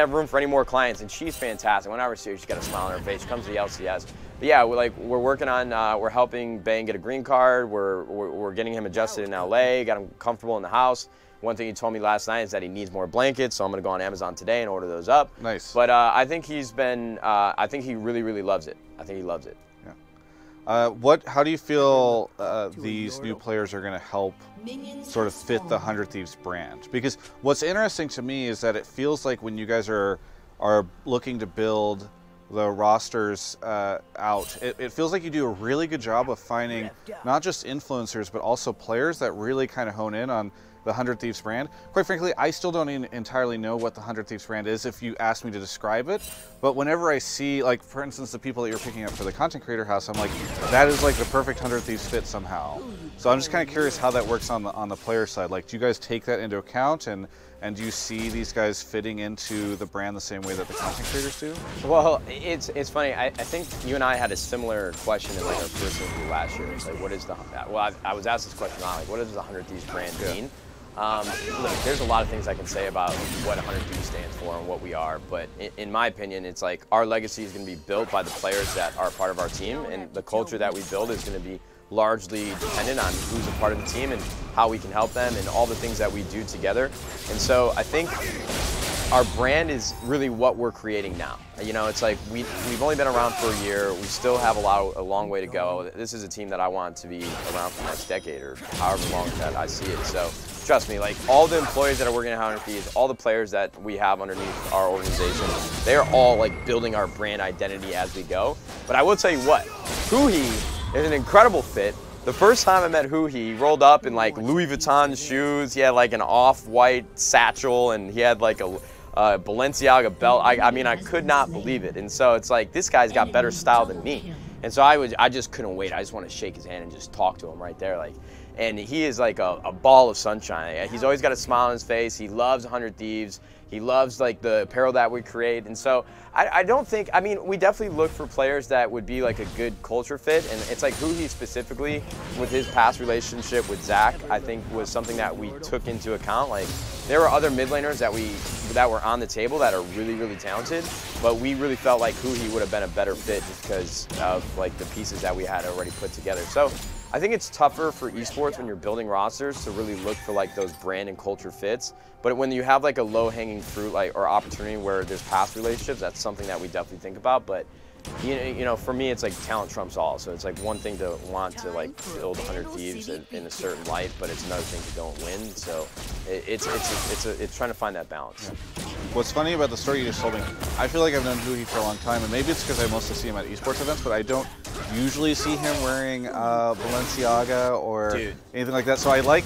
have room for any more clients, and she's fantastic. Whenever I see her, she's got a smile on her face. She comes to the LCS. But yeah, we're working on, we're helping Bane get a green card. We're getting him adjusted in LA, got him comfortable in the house. One thing he told me last night is that he needs more blankets, so I'm going to go on Amazon today and order those up. Nice. But I think he's been, I think he really, really loves it. I think he loves it. Yeah. How do you feel these new players are going to help sort of fit the 100 Thieves brand? Because what's interesting to me is that it feels like when you guys are looking to build the rosters out, it feels like you do a really good job of finding not just influencers, but also players that really kind of hone in on the 100 Thieves brand. Quite frankly, I still don't even entirely know what the 100 Thieves brand is if you ask me to describe it. But whenever I see, like, for instance, the people that you're picking up for the Content Creator House, I'm like, that is like the perfect 100 Thieves fit somehow. So I'm just kind of curious how that works on the player side. Like, do you guys take that into account, and do you see these guys fitting into the brand the same way that the content creators do? Well, it's funny. I think you and I had a similar question in like our first interview last year. It's like, what is the, well, I was asked this question, like, what does the 100 Thieves brand mean? Look, there's a lot of things I can say about what 100 Thieves stands for and what we are, but in my opinion, it's like our legacy is going to be built by the players that are part of our team, and the culture that we build is going to be largely dependent on who's a part of the team and how we can help them and all the things that we do together. And so I think our brand is really what we're creating now. You know, it's like we've only been around for a year. We still have a long way to go. This is a team that I want to be around for the next decade or however long that I see it. So trust me, like all the employees that are working at 100 Thieves, all the players that we have underneath our organization, they're all like building our brand identity as we go. But I will tell you what, Huhi is an incredible fit. The first time I met Huhi, he rolled up in like Louis Vuitton shoes. He had like an off-white satchel, and he had like a Balenciaga belt. I mean, I could not believe it. And so it's like, this guy's got better style than me. And so I just couldn't wait. I just want to shake his hand and just talk to him right there. Like, and he is like a ball of sunshine. He's always got a smile on his face. He loves 100 Thieves. He loves like the apparel that we create. And so I don't think, I mean, we definitely look for players that would be like a good culture fit. And it's like Huhi specifically, with his past relationship with Zach, I think was something that we took into account. Like, there were other mid laners that were on the table that are really, really talented, but we really felt like Huhi would have been a better fit just because of like the pieces that we had already put together. So I think it's tougher for esports when you're building rosters to really look for like those brand and culture fits. But when you have like a low-hanging fruit or opportunity where there's past relationships, that's something that we definitely think about. But you know, for me, it's like talent trumps all. So it's like one thing to want to like build 100 Thieves in a certain light, but it's another thing to go and win. So it's trying to find that balance. What's funny about the story you just told me, I feel like I've known Huhi for a long time, and maybe it's because I mostly see him at esports events, but I don't usually see him wearing Balenciaga or anything like that. So I like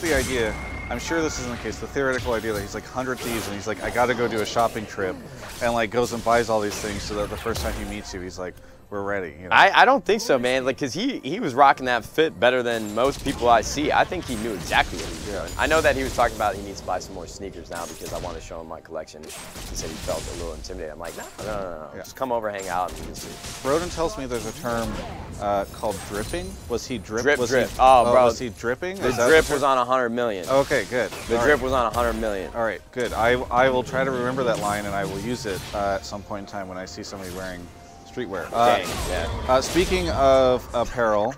the idea. I'm sure this isn't the case. The theoretical idea that he's like 100 Thieves and he's like, I got to go do a shopping trip, and like goes and buys all these things so that the first time he meets you, he's like, we're ready. You know? I don't think so, man. Like, cause he was rocking that fit better than most people I see. I think he knew exactly what he was doing. I know that he was talking about he needs to buy some more sneakers now because I want to show him my collection. He said he felt a little intimidated. I'm like, no. Yeah. Just come over, hang out, and you can see. Broden tells me there's a term called dripping. Was he drip? Drip. Bro, was he dripping? The drip was on 100 million. Okay, good. The drip was on 100 million. All right, good. I will try to remember that line, and I will use it at some point in time when I see somebody wearing streetwear. Speaking of apparel,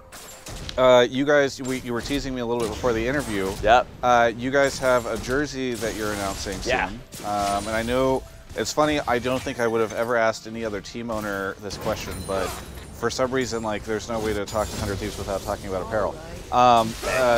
you guys, you were teasing me a little bit before the interview. Yep. You guys have a jersey that you're announcing soon. Yeah. And I know, it's funny, I don't think I would have ever asked any other team owner this question, but for some reason, like, there's no way to talk to 100 Thieves without talking about apparel.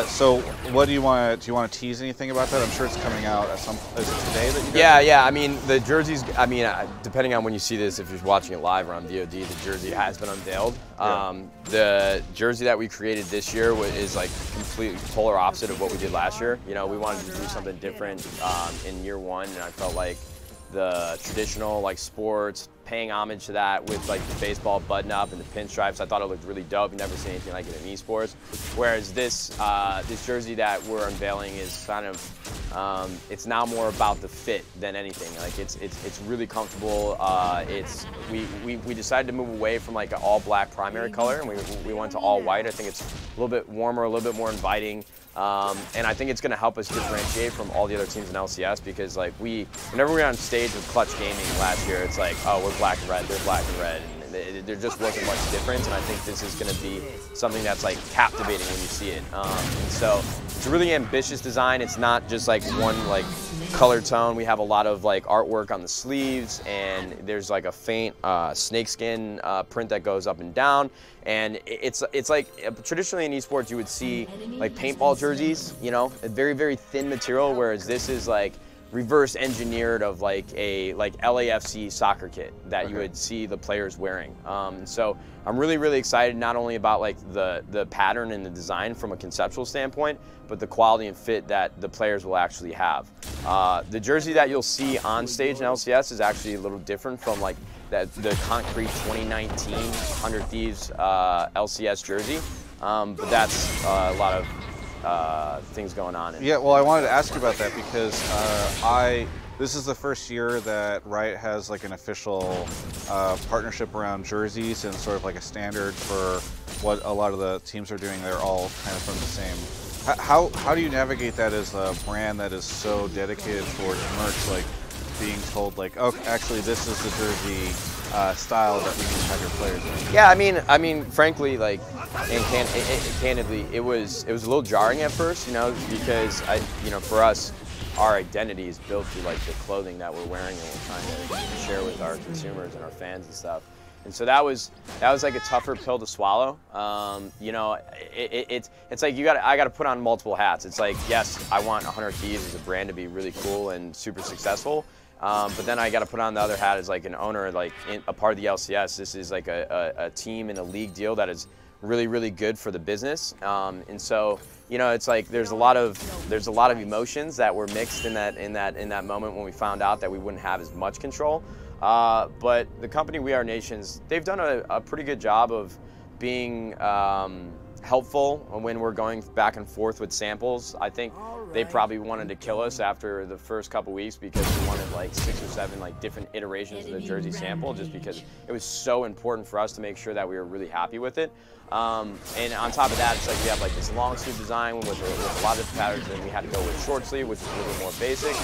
So what do you want to tease anything about that? I'm sure it's coming out at some, is it today that you guys Yeah, I mean, the jerseys, I mean, depending on when you see this, if you're watching it live or on VOD, the jersey has been unveiled. Yeah. The jersey that we created this year is like completely polar opposite of what we did last year. You know, we wanted to do something different in year one, and I felt like the traditional like sports, paying homage to that with like the baseball button up and the pinstripes. I thought it looked really dope. You never seen anything like it in esports. Whereas this this jersey that we're unveiling is kind of it's now more about the fit than anything. Like it's really comfortable. We decided to move away from like an all black primary color, and we went to all white. I think it's a little bit warmer, a little bit more inviting. And I think it's going to help us differentiate from all the other teams in LCS because, like, whenever we were on stage with Clutch Gaming last year, it's like, oh, we're black and red, they're black and red. And there just wasn't much difference, and I think this is going to be something that's, like, captivating when you see it. And so it's a really ambitious design. It's not just, like, one, like, color tone. We have a lot of, like, artwork on the sleeves, and there's, like, a faint snakeskin print that goes up and down. And it's like traditionally in esports you would see like paintball jerseys, you know, a very, very thin material, whereas this is like reverse engineered of like a LAFC soccer kit that you would see the players wearing. So I'm really, really excited not only about like the pattern and the design from a conceptual standpoint, but the quality and fit that the players will actually have. The jersey that you'll see on stage in LCS is actually a little different from like the concrete 2019 100 Thieves LCS jersey, but that's a lot of things going on. Yeah, well, I wanted to ask you about that because this is the first year that Riot has like an official partnership around jerseys and sort of like a standard for what a lot of the teams are doing. They're all kind of from the same. How do you navigate that as a brand that is so dedicated towards merch, like being told like, oh, actually this is the jersey style that we need to have your players in? Yeah, I mean, frankly, like, and candidly, it was a little jarring at first, you know, because for us, our identity is built through like the clothing that we're wearing and we're trying to share with our consumers and our fans and stuff. And so that was like a tougher pill to swallow. You know, it's like I got to put on multiple hats. It's like, yes, I want 100 Thieves as a brand to be really cool and super successful. But then I got to put on the other hat as like an owner, like a part of the LCS. This is like a team and a league deal that is really, really good for the business. And so, you know, it's like there's a lot of emotions that were mixed in that moment when we found out that we wouldn't have as much control. But the company We Are Nations, they've done a pretty good job of being helpful when we're going back and forth with samples. I think they probably wanted to kill us after the first couple weeks because we wanted like 6 or 7 like different iterations of the jersey sample, just because it was so important for us to make sure that we were really happy with it. And on top of that, it's like we have like this long sleeve design with a lot of patterns, and we had to go with short sleeve, which is a little more basic.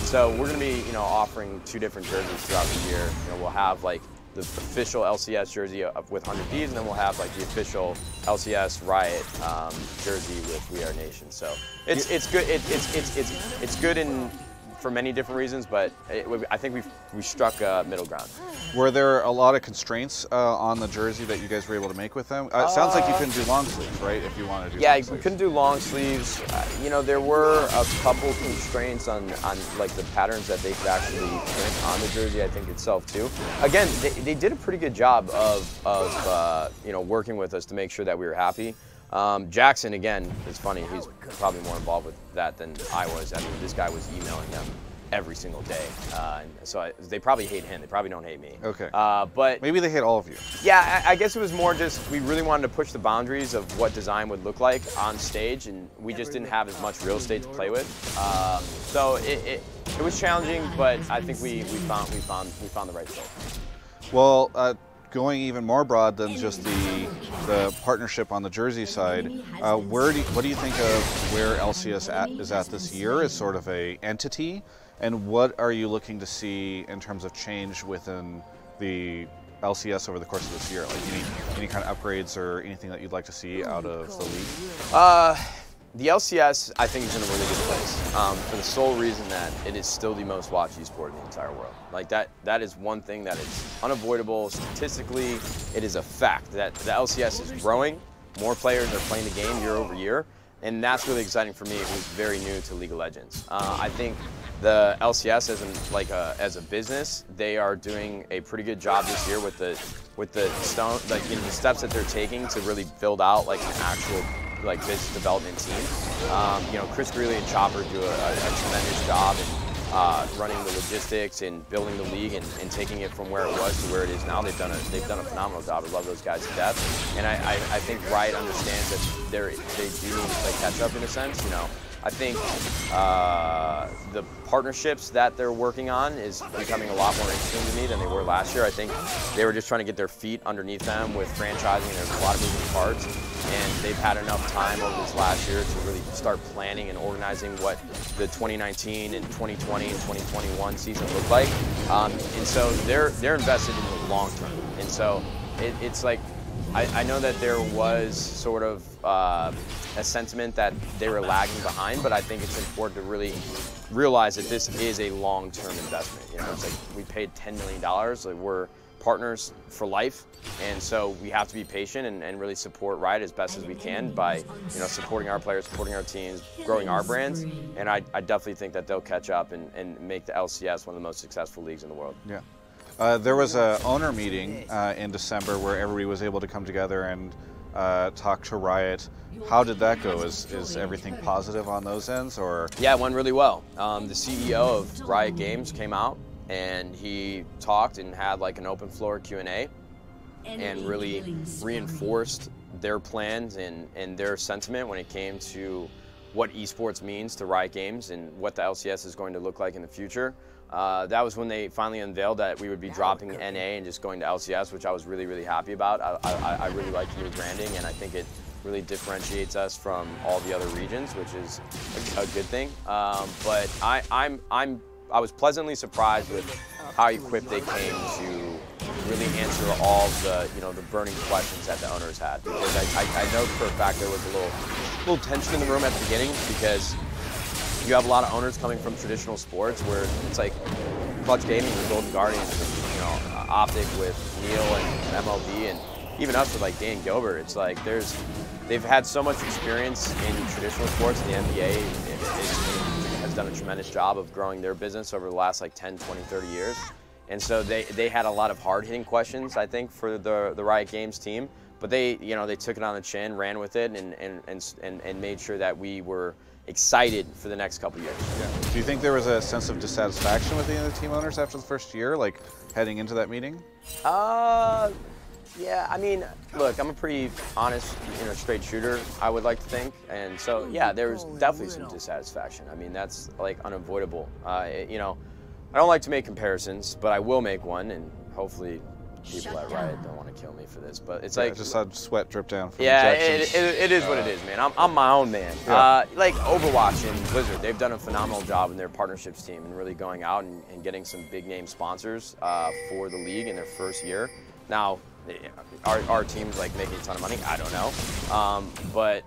So we're going to be, you know, offering 2 different jerseys throughout the year. You know, we'll have like the official LCS jersey with 100 Thieves, and then we'll have like the official LCS Riot jersey with We Are Nation. So it's good. It's good for many different reasons, but I think we struck a middle ground. Were there a lot of constraints on the jersey that you guys were able to make with them? It sounds like you couldn't do long sleeves, right? If you wanted to do long sleeves. We couldn't do long sleeves. You know, there were a couple constraints on like the patterns that they could actually print on the jersey, I think itself too. Again, they did a pretty good job of you know, working with us to make sure that we were happy. Jackson, again, it's funny, he's probably more involved with that than I was. I mean, this guy was emailing them every single day. So they probably hate him. They probably don't hate me. Okay. But maybe they hate all of you. Yeah, I guess it was more just we really wanted to push the boundaries of what design would look like on stage, and we just didn't have as much real estate to play with. So it was challenging, but I think we found the right fit. Well, going even more broad than just the partnership on the jersey side, what do you think of where LCS is at this year as sort of a entity, and what are you looking to see in terms of change within the LCS over the course of this year? Like any kind of upgrades or anything that you'd like to see out of the league? The LCS, I think, is in a really good place for the sole reason that it is still the most watched esport in the entire world. Like that is one thing that is unavoidable. Statistically, it is a fact that the LCS is growing. More players are playing the game year over year, and that's really exciting for me, who's very new to League of Legends. I think the LCS as a business, they are doing a pretty good job this year with the the steps that they're taking to really build out like an actual like business development team. You know, Chris Greeley and Chopper do a tremendous job in running the logistics and building the league and taking it from where it was to where it is now. They've done a phenomenal job. I love those guys to death, and I think Riot understands that they do need to play catch up in a sense. You know, I think the partnerships that they're working on is becoming a lot more interesting to me than they were last year. I think they were just trying to get their feet underneath them with franchising. There's a lot of moving parts, and they've had enough time over this last year to really start planning and organizing what the 2019 and 2020 and 2021 season look like. And so they're invested in the long term. And so it's like, I know that there was sort of a sentiment that they were lagging behind, but I think it's important to really realize that this is a long-term investment. You know, it's like we paid $10 million. Like, we're partners for life, and so we have to be patient and really support Riot as best as we can by, supporting our players, supporting our teams, growing our brands. And I definitely think that they'll catch up and make the LCS one of the most successful leagues in the world. Yeah. There was an owner meeting in December where everybody was able to come together and talk to Riot. How did that go? Is everything positive on those ends, or? Yeah, it went really well. The CEO of Riot Games came out and he talked and had like an open floor Q&A and really reinforced their plans and their sentiment when it came to what esports means to Riot Games and what the LCS is going to look like in the future. That was when they finally unveiled that we would be dropping NA and just going to LCS, which I was really, really happy about. I really like the new branding, and I think it really differentiates us from all the other regions, which is a good thing. But I was pleasantly surprised with how equipped they came to really answer all the the burning questions that the owners had. Because I know for a fact there was a little tension in the room at the beginning, because you have a lot of owners coming from traditional sports where it's like Clutch Gaming with Golden Guardians, and, Optic with Neil and MLB, and even us with like Dan Gilbert. It's like they've had so much experience in traditional sports. The NBA has done a tremendous job of growing their business over the last like 10, 20, 30 years. And so they had a lot of hard-hitting questions, I think, for the Riot Games team. But they took it on the chin, ran with it, and made sure that we were excited for the next couple years. Yeah. Do you think there was a sense of dissatisfaction with the other team owners after the first year, like heading into that meeting? Yeah, I mean, look, I'm a pretty honest, straight shooter, I would like to think. And so, yeah, there was definitely some dissatisfaction. I mean, that's like unavoidable. I don't like to make comparisons, but I will make one, and hopefully people at Riot don't want to kill me for this, but it's like, I just had sweat drip down from injections. It is what it is, man. I'm my own man. Yeah. Like Overwatch and Blizzard, they've done a phenomenal job in their partnerships team and really going out and getting some big name sponsors for the league in their first year. Now, our team's like making a ton of money. I don't know, but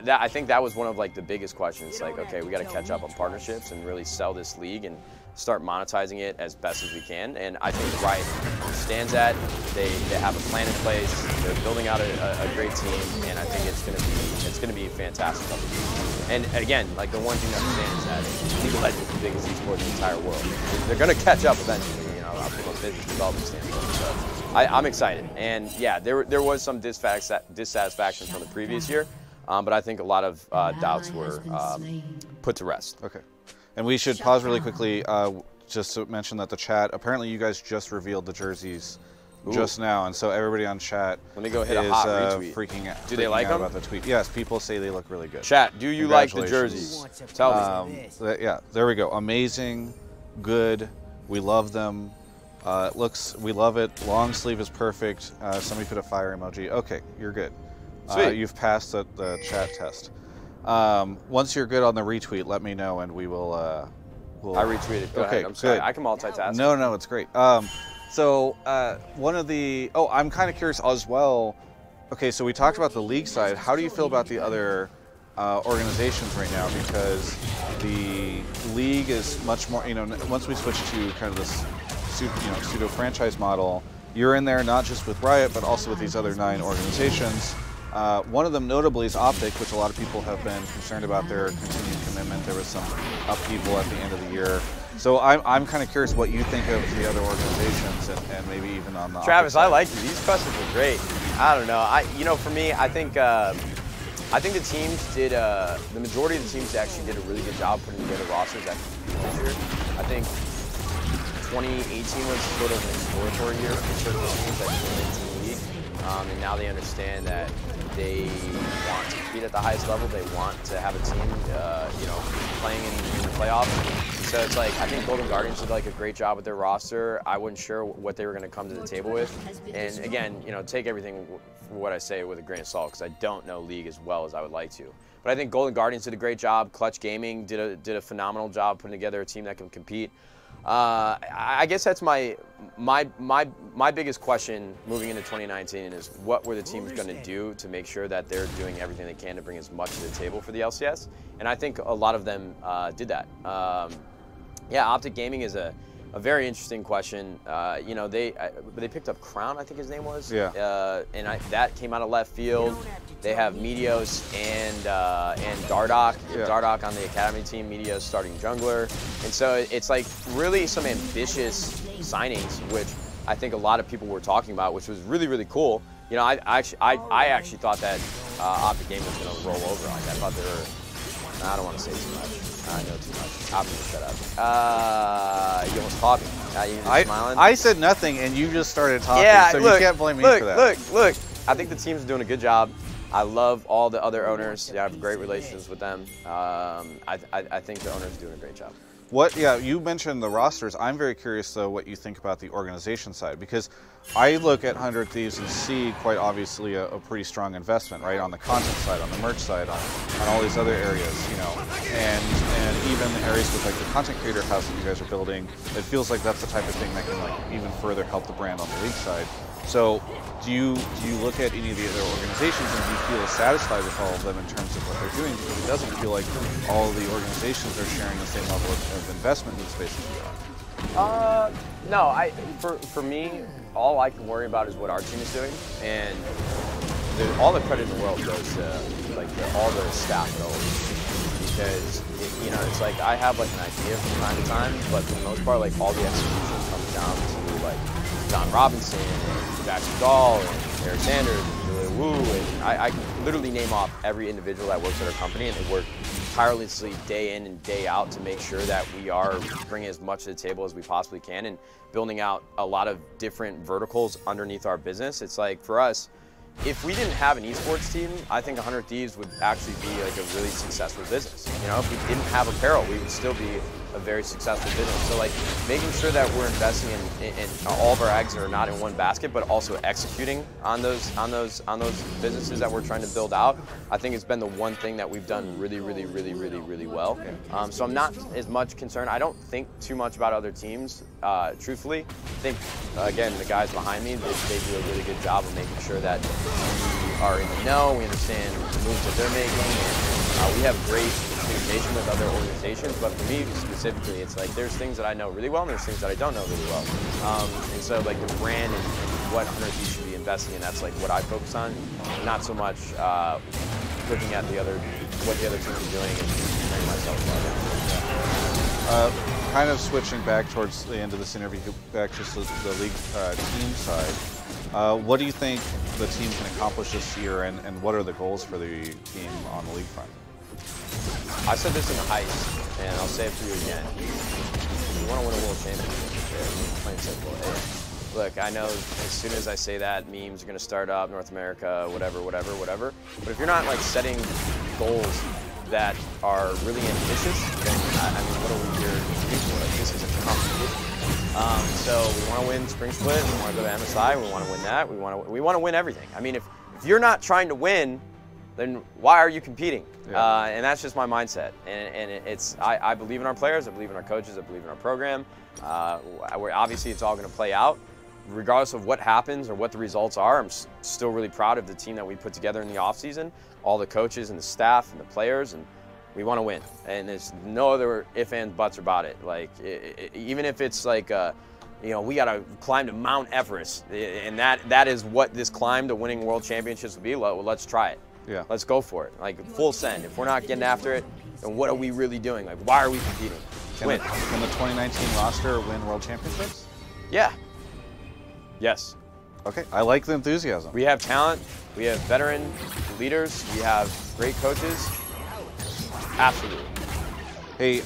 I think that was one of like the biggest questions. Like, okay, we got to catch up on partnerships and really sell this league and start monetizing it as best as we can. And I think Riot understands that. They have a plan in place. They're building out a great team, and I think it's gonna be fantastic. And again, like the one thing to understand is that League of Legends is the biggest esport in the entire world. They're gonna catch up eventually, from a business development standpoint. So I'm excited. And yeah, there was some dissatisfaction from the previous year, but I think a lot of doubts were put to rest. Okay. And we should pause really quickly just to mention that the chat, apparently you guys just revealed the jerseys just now, and so everybody on chat Let me go hit a hot retweet. freaking out. Do they like them? About the tweet. Yes, people say they look really good. Chat, do you like the jerseys? Tell me. Yeah, there we go. Amazing, good, we love them. We love it. Long sleeve is perfect. Somebody put a fire emoji. Okay, you're good. Sweet. You've passed the chat test. Once you're good on the retweet, let me know and we will. I retweeted. Go ahead. I'm sorry. I can multitask. No, it's great. So one of the I'm kind of curious as well. Okay, so we talked about the league side. How do you feel about the other organizations right now? Because the league is much more. Once we switch to kind of this pseudo franchise model, you're in there not just with Riot but also with these other 9 organizations. One of them notably is Optic, which a lot of people have been concerned about their continued commitment. There was some upheaval at the end of the year. So I'm kind of curious what you think of the other organizations and maybe even on the Travis, I like you. These questions were great. I don't know. For me, I think the teams did, the majority of the teams actually did a really good job putting together rosters last year. I think 2018 was sort of an exploratory year for certain teams that came into the league. And now they understand that They want to compete at the highest level. They want to have a team, you know, playing in the playoffs. So it's like, I think Golden Guardians did like a great job with their roster. I wasn't sure what they were going to come to the table with. And again, you know, take everything for what I say with a grain of salt, because I don't know League as well as I would like to. But I think Golden Guardians did a great job. Clutch Gaming did a phenomenal job putting together a team that can compete. I guess that's my biggest question moving into 2019 is what were the teams going to do to make sure that they're doing everything they can to bring as much to the table for the LCS, and I think a lot of them did that. Yeah, Optic Gaming is a very interesting question. You know, they picked up Crown, I think his name was. Yeah. And that came out of left field. They have Meteos and Dardoch. Yeah. Dardoch on the academy team. Meteos starting jungler. And so it's like really some ambitious signings, which I think a lot of people were talking about, which was really, really cool. You know, I actually thought that Optic Gaming was going to roll over. Like, I thought they were. I don't want to say too much. I know too much. Optimus, shut up. You almost caught me. You smiling? I said nothing, and you just started talking, yeah, so look, you can't blame me for that. Look. I think the team's doing a good job. I love all the other owners. I have great relations with them. I think the owners are doing a great job. Yeah, you mentioned the rosters. I'm very curious, though, what you think about the organization side, because I look at 100 Thieves and see quite obviously a pretty strong investment, right, on the content side, on the merch side, on all these other areas, you know, and even areas with like the content creator house that you guys are building. It feels like that's the type of thing that can like even further help the brand on the League side. So do you look at any of the other organizations and do you feel satisfied with all of them in terms of what they're doing? Because it doesn't feel like all of the organizations are sharing the same level of investment in the space as you are. No, for me, all I can worry about is what our team is doing, and all the credit in the world goes to like all the staff at OLED, because you know, it's like I have like an idea from time to time, but for the most part, like all the execution comes down to like John Robinson and Jackson Dahl and Eric Sanders and Julia Wu, and I can literally name off every individual that works at our company, and they work tirelessly day in and day out to make sure that we are bringing as much to the table as we possibly can and building out a lot of different verticals underneath our business. It's like, for us, if we didn't have an esports team, I think 100 Thieves would actually be like a really successful business. You know, if we didn't have apparel, we would still be a very successful business. So like making sure that we're investing in all of our eggs are not in one basket, but also executing on those businesses that we're trying to build out. I think it's been the one thing that we've done really well. So I'm not as much concerned. I don't think too much about other teams, truthfully. I think, again, the guys behind me, they do a really good job of making sure that we are in the know, we understand the moves that they're making, and we have great communication with other organizations, but for me specifically, it's like there's things that I know really well and there's things that I don't know really well. And so like the brand and what 100 Thieves should be investing in, that's like what I focus on, not so much looking at what the other teams are doing and comparing myself to them. Kind of switching back towards the end of this interview, back to the League team side. What do you think the team can accomplish this year, and what are the goals for the team on the League front? I said this in the Heist, and I'll say it to you again. You want to win a world championship, plain simple. Look, I know as soon as I say that, memes are going to start up, North America, whatever. But if you're not like setting goals that are really ambitious, then I mean, what are we here to do for? Like, this is a competition. So we want to win Spring Split. We want to go to MSI. We want to win that. We want to win everything. I mean, if you're not trying to win, then why are you competing? Yeah. And that's just my mindset. And it's I believe in our players. I believe in our coaches. I believe in our program. Obviously, it's all going to play out. Regardless of what happens or what the results are, I'm still really proud of the team that we put together in the offseason, all the coaches and the staff and the players, and we want to win. And there's no other ifs, ands, buts about it. Like, even if it's like, you know, we got to climb to Mount Everest, and that is what this climb to winning world championships will be. Well, let's try it. Yeah. Let's go for it. Like, full send. If we're not getting after it, then what are we really doing? Like, why are we competing? Can the 2019 roster win world championships? Yeah. Yes. Okay, I like the enthusiasm. We have talent, we have veteran leaders, we have great coaches. Absolutely. Hey,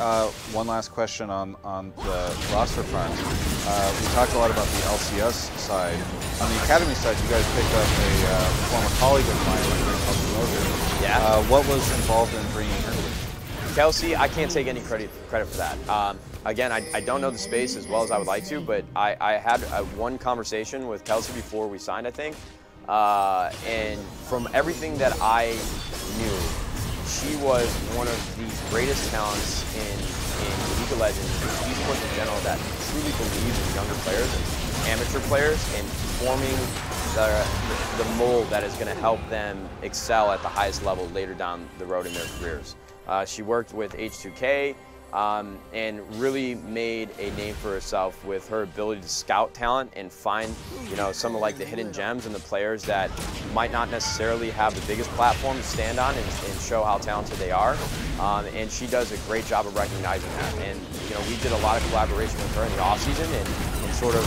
one last question on the roster front. We talked a lot about the LCS side. On the Academy side, you guys picked up a former colleague of mine, Kelsey Logan. Yeah. What was involved in bringing her? Kelsey, I can't take any credit for that. Again, I don't know the space as well as I would like to, but I had one conversation with Kelsey before we signed, I think. And from everything that I knew, she was one of the greatest talents in League of Legends, and esports in general, that truly believes in younger players and amateur players and forming the mold that is going to help them excel at the highest level later down the road in their careers. She worked with H2K and really made a name for herself with her ability to scout talent and find, some of like the hidden gems and the players that might not necessarily have the biggest platform to stand on and show how talented they are. And she does a great job of recognizing that. And we did a lot of collaboration with her in the off season and sort of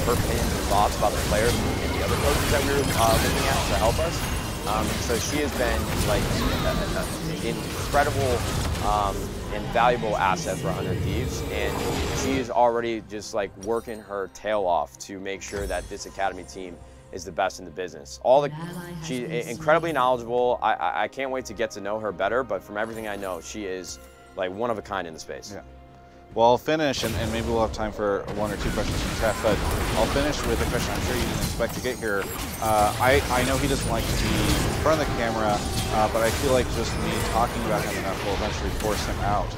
her opinions and thoughts about the players and the other coaches that we were looking at to help us. So she has been like an incredible and valuable asset for 100 Thieves, and she is already just like working her tail off to make sure that this Academy team is the best in the business. She's incredibly knowledgeable. I can't wait to get to know her better, but from everything I know, she is like one of a kind in the space. Yeah. Well, I'll finish, and maybe we'll have time for one or two questions from Tef, but I'll finish with a question I'm sure you didn't expect to get here. I know he doesn't like to be in front of the camera, but I feel like just me talking about him enough will eventually force him out.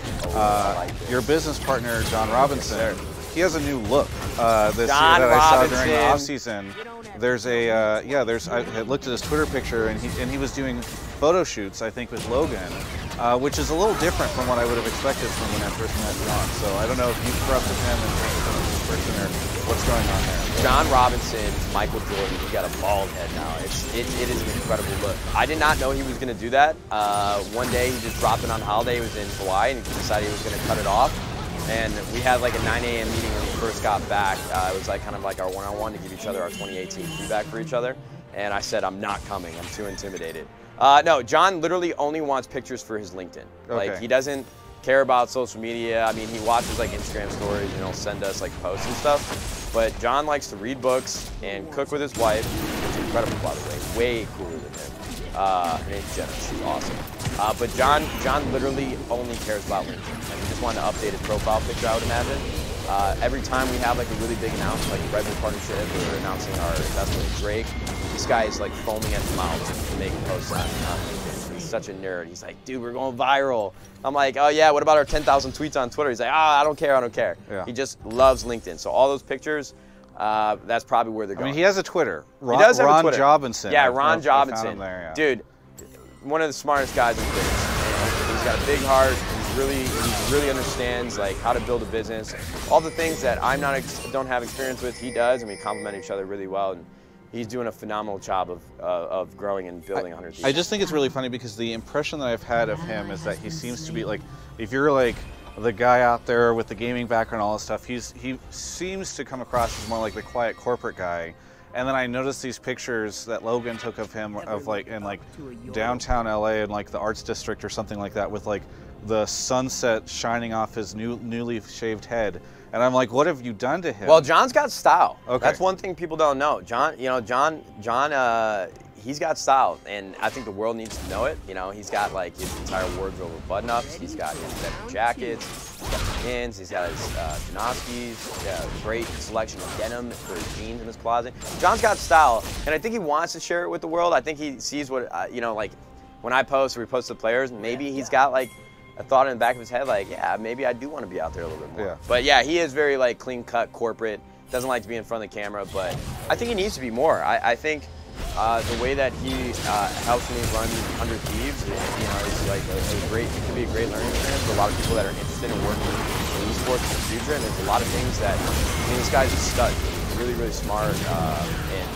Your business partner, John Robinson, he has a new look this year that I saw during the off-season. There's I looked at his Twitter picture, and he was doing photo shoots, I think, with Logan, which is a little different from what I would have expected from when I first met John. So I don't know if you've corrupted him and become a new person or what's going on there. John Robinson, Michael Jordan, he got a bald head now. It is an incredible look. I did not know he was going to do that. One day he just dropped it on holiday. He was in Hawaii and he decided he was going to cut it off. And we had like a 9 a.m. meeting when we first got back. It was like kind of like our one-on-one to give each other our 2018 feedback for each other. And I said, I'm not coming. I'm too intimidated. No, John literally only wants pictures for his LinkedIn. Okay. Like, he doesn't care about social media. I mean, he watches like Instagram stories and he'll send us like posts and stuff. But John likes to read books and cook with his wife, which is incredible, by the way. Way cooler than him. Her name's Jenna. She's awesome. But John literally only cares about LinkedIn. Like, he just wanted to update his profile picture, I would imagine. Every time we have like a really big announcement, like a Red Bull partnership, or we're announcing our investment with Drake, this guy is like foaming at the mouth to make posts on LinkedIn. He's such a nerd. He's like, dude, we're going viral. I'm like, oh yeah, what about our 10,000 tweets on Twitter? He's like, I don't care. Yeah. He just loves LinkedIn. So all those pictures, that's probably where they're going. I mean, he has a Twitter. He does have a Twitter. Jobinson. Yeah, Ron Jobinson. There, yeah. Dude, one of the smartest guys in business. And he's got a big heart. He really understands like how to build a business. All the things that don't have experience with, he does, and we complement each other really well. And he's doing a phenomenal job of growing and building 100 Thieves. I just think it's really funny because the impression that I've had of him is that he seems to be like, if you're like the guy out there with the gaming background, all this stuff, he seems to come across as more like the quiet corporate guy. And then I noticed these pictures that Logan took of him of like in like downtown LA and like the Arts District or something like that, with like the sunset shining off his newly shaved head. And I'm like, what have you done to him? Well, John's got style. Okay. That's one thing people don't know. John, he's got style, and I think the world needs to know it. He's got like his entire wardrobe of button-ups. He's got his better jackets. He's got the pins. He's got his Janoskis. Yeah, great selection of denim for his jeans in his closet. John's got style, and I think he wants to share it with the world. I think he sees what like when I post or we post to players. Maybe he's got like a thought in the back of his head, like, yeah, maybe I do want to be out there a little bit more. Yeah. But yeah, he is very like clean-cut, corporate. Doesn't like to be in front of the camera, but I think he needs to be more. I think the way that he helps me run 100 Thieves, is like it could be a great learning experience for a lot of people that are interested in working in esports in the future. And there's a lot of things that, this guy's a stud. He's really, really smart, and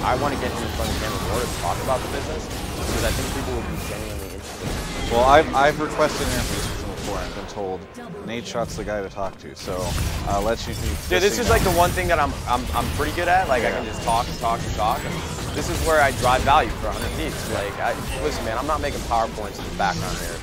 I want to get him in front of the camera more to talk about the business, because I think people will be genuinely interested. Well, I've requested interviews with him before and been told Nadeshot's the guy to talk to. So let's you. Dude, this is like the one thing that I'm pretty good at. Like, I can just talk and talk and talk. And this is where I drive value for 100 Thieves. Like, listen, man, I'm not making PowerPoints in the background here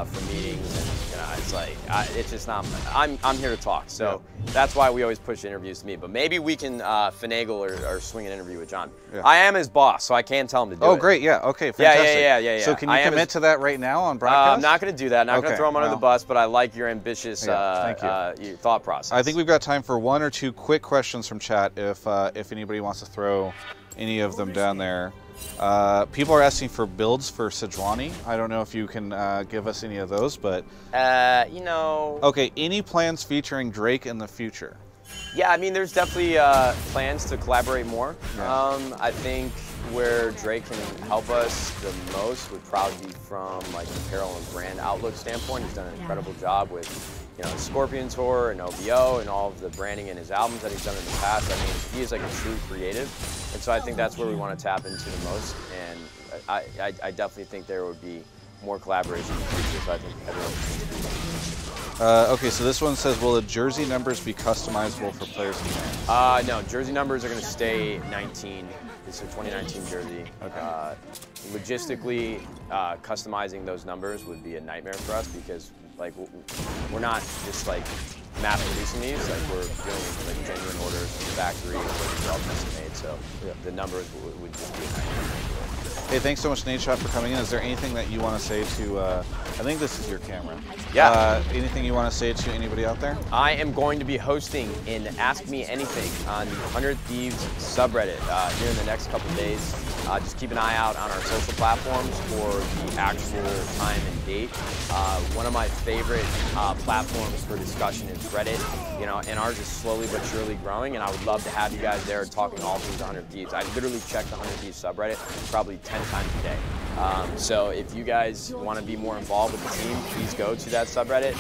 for meetings and It's like it's just not. I'm here to talk, so that's why we always push interviews to me. But maybe we can finagle or swing an interview with John. Yeah. I am his boss, so I can tell him to do it. Oh, great! Yeah. Okay. Fantastic. Yeah. So can you commit to that right now on broadcast? I'm not going to do that. Not going to throw him under the bus, but I like your ambitious thought process. I think we've got time for 1 or 2 quick questions from chat if anybody wants to throw any of them down there. People are asking for builds for Sejuani. I don't know if you can give us any of those, but you know. Okay, any plans featuring Drake in the future? Yeah, I mean, there's definitely plans to collaborate more. Yeah. I think where Drake can help us the most would probably be from like apparel and brand outlook standpoint. He's done an incredible job with, you know, the Scorpion Tour and OVO and all of the branding in his albums that he's done in the past. I mean, he is like a true creative, and so I think that's where we want to tap into the most. And I definitely think there would be more collaboration in the future. So I think everyone should. Okay, so this one says, will the jersey numbers be customizable for players and fans? No, jersey numbers are going to stay 19. It's a 2019 jersey. Okay. Logistically, customizing those numbers would be a nightmare for us because, like, we're not just like mass producing these. Like, we're doing like genuine orders from the factory, they're all custom made. So the numbers would just be a nightmare. Hey, thanks so much, Nadeshot, for coming in. Is there anything that you want to say to, I think this is your camera. Yeah. Anything you want to say to anybody out there? I am going to be hosting in Ask Me Anything on the 100 Thieves subreddit here in the next couple days. Just keep an eye out on our social platforms for the actual time and date. One of my favorite platforms for discussion is Reddit, you know, and ours is slowly but surely growing, and I would love to have you guys there talking all things 100 Thieves. I literally check the 100 Thieves subreddit probably 10 times a day. So if you guys want to be more involved with the team, please go to that subreddit.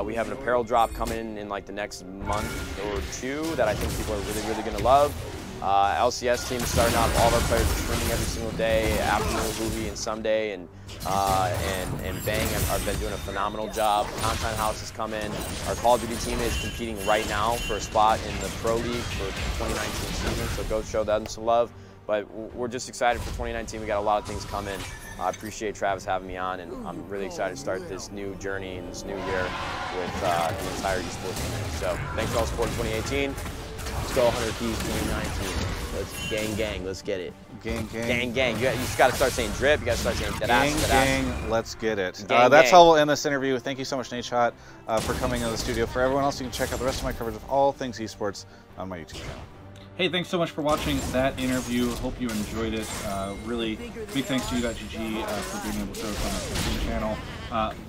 We have an apparel drop coming in like the next month or 2 that I think people are really going to love. LCS team is starting out. All of our players are streaming every single day. Afternoon, Booby, and Someday, and Bang have been doing a phenomenal job. Content House has come in. Our Call of Duty team is competing right now for a spot in the Pro League for the 2019 season, so go show them some love. But we're just excited for 2019. We got a lot of things coming. I appreciate Travis having me on, and I'm really excited to start this new journey in this new year with the entire esports community. So thanks for all the support in 2018. Let's go 100 Thieves 2019. Let's gang, let's get it. Gang. You just got to start saying drip. You got to start saying gang, let's get it. That's how we'll end this interview. Thank you so much, Nadeshot, for coming into the studio. For everyone else, you can check out the rest of my coverage of all things esports on my YouTube channel. Hey, thanks so much for watching that interview. Hope you enjoyed it. Really big thanks to U.GG for being able to show us on the YouTube channel.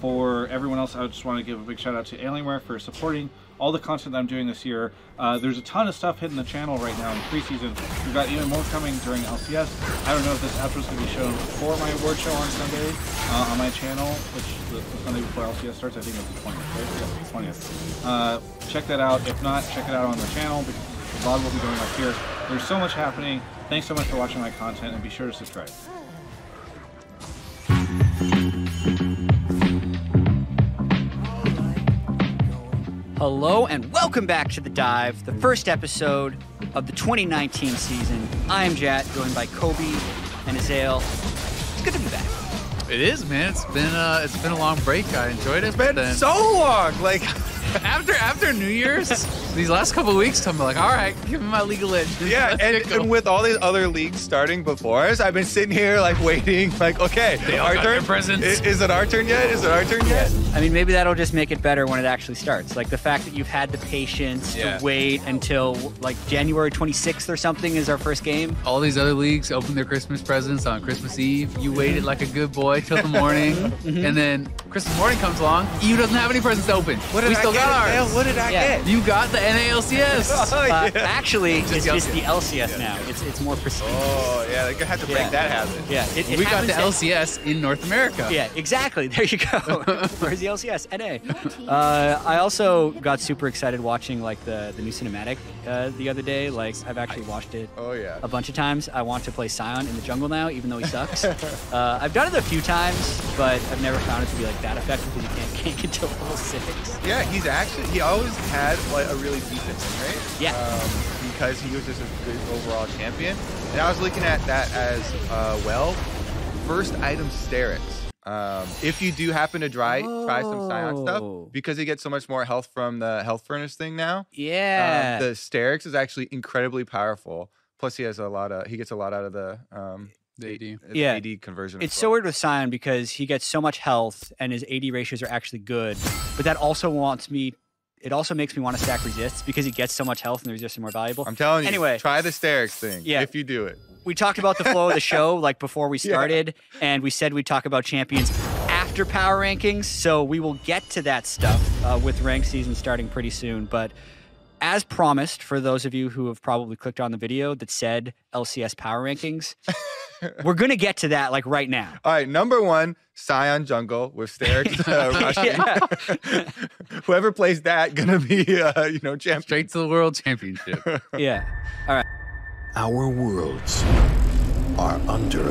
For everyone else, I just want to give a big shout out to Alienware for supporting all the content that I'm doing this year. There's a ton of stuff hitting the channel right now in preseason. We've got even more coming during LCS. I don't know if this outro is going to be shown before my award show on Sunday on my channel, which the Sunday before LCS starts. I think it's the 20th, right? Yes, the 20th. Check that out. If not, check it out on the channel because the vlog will be going up here. There's so much happening. Thanks so much for watching my content, and be sure to subscribe. Hello and welcome back to The Dive, the first episode of the 2019 season. I am Jat, joined by Kobe and Azael. It's good to be back. It is, man. It's been a long break. I enjoyed it. It's been so long. Like after New Year's, these last couple of weeks, I'm like, all right, give me my League of Legends. Yeah, and with all these other leagues starting before us, I've been sitting here like waiting, like, okay, our turn. Is it our turn yet? Is it our turn yet? I mean, maybe that'll just make it better when it actually starts. Like the fact that you've had the patience to wait until like January 26th or something is our first game. All these other leagues open their Christmas presents on Christmas Eve. You waited like a good boy till the morning, and then Christmas morning comes along. EU doesn't have any presents to open. What did I get? What did I get? You got the NALCS. Actually, it's just the LCS now. It's more prestigious. Oh, yeah, they're going to have to break that habit. Yeah, we got the LCS in North America. Yeah, exactly. There you go. Where's the LCS? NA. I also got super excited watching like the new cinematic the other day. Like I've actually watched it a bunch of times. I want to play Sion in the jungle now, even though he sucks. I've done it a few times, but I've never found it to be like that effective because you can't gank until level 6. Yeah, he always had like a really decent win rate. Yeah. Because he was just a good overall champion. And I was looking at that as well. First item Sterix. if you do happen to try some Sion stuff, because he gets so much more health from the health furnace thing now. Yeah. The Sterix is actually incredibly powerful. Plus, he gets a lot out of the AD conversion. It's so weird with Sion because he gets so much health and his AD ratios are actually good, but that also it also makes me want to stack resists because he gets so much health and the resists are more valuable. I'm telling you, anyway, try the Sterix thing if you do it. We talked about the flow of the show like before we started, and we said we'd talk about champions after power rankings, so we will get to that stuff with ranked season starting pretty soon, but as promised, for those of you who have probably clicked on the video that said LCS power rankings, we're going to get to that like right now. All right, number 1, Sion Jungle with Sterix rushing. Whoever plays that gonna be champion. Straight to the world championship. Yeah. All right. Our worlds are under.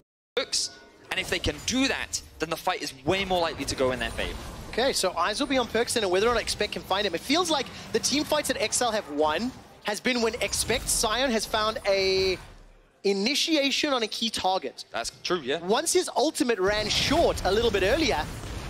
And if they can do that, then the fight is way more likely to go in their favor. Okay, so eyes will be on Perkz and whether or not Expect can find him. It feels like the team fights that XL have won has been when Expect Sion has found a initiation on a key target. That's true, yeah. Once his ultimate ran short a little bit earlier,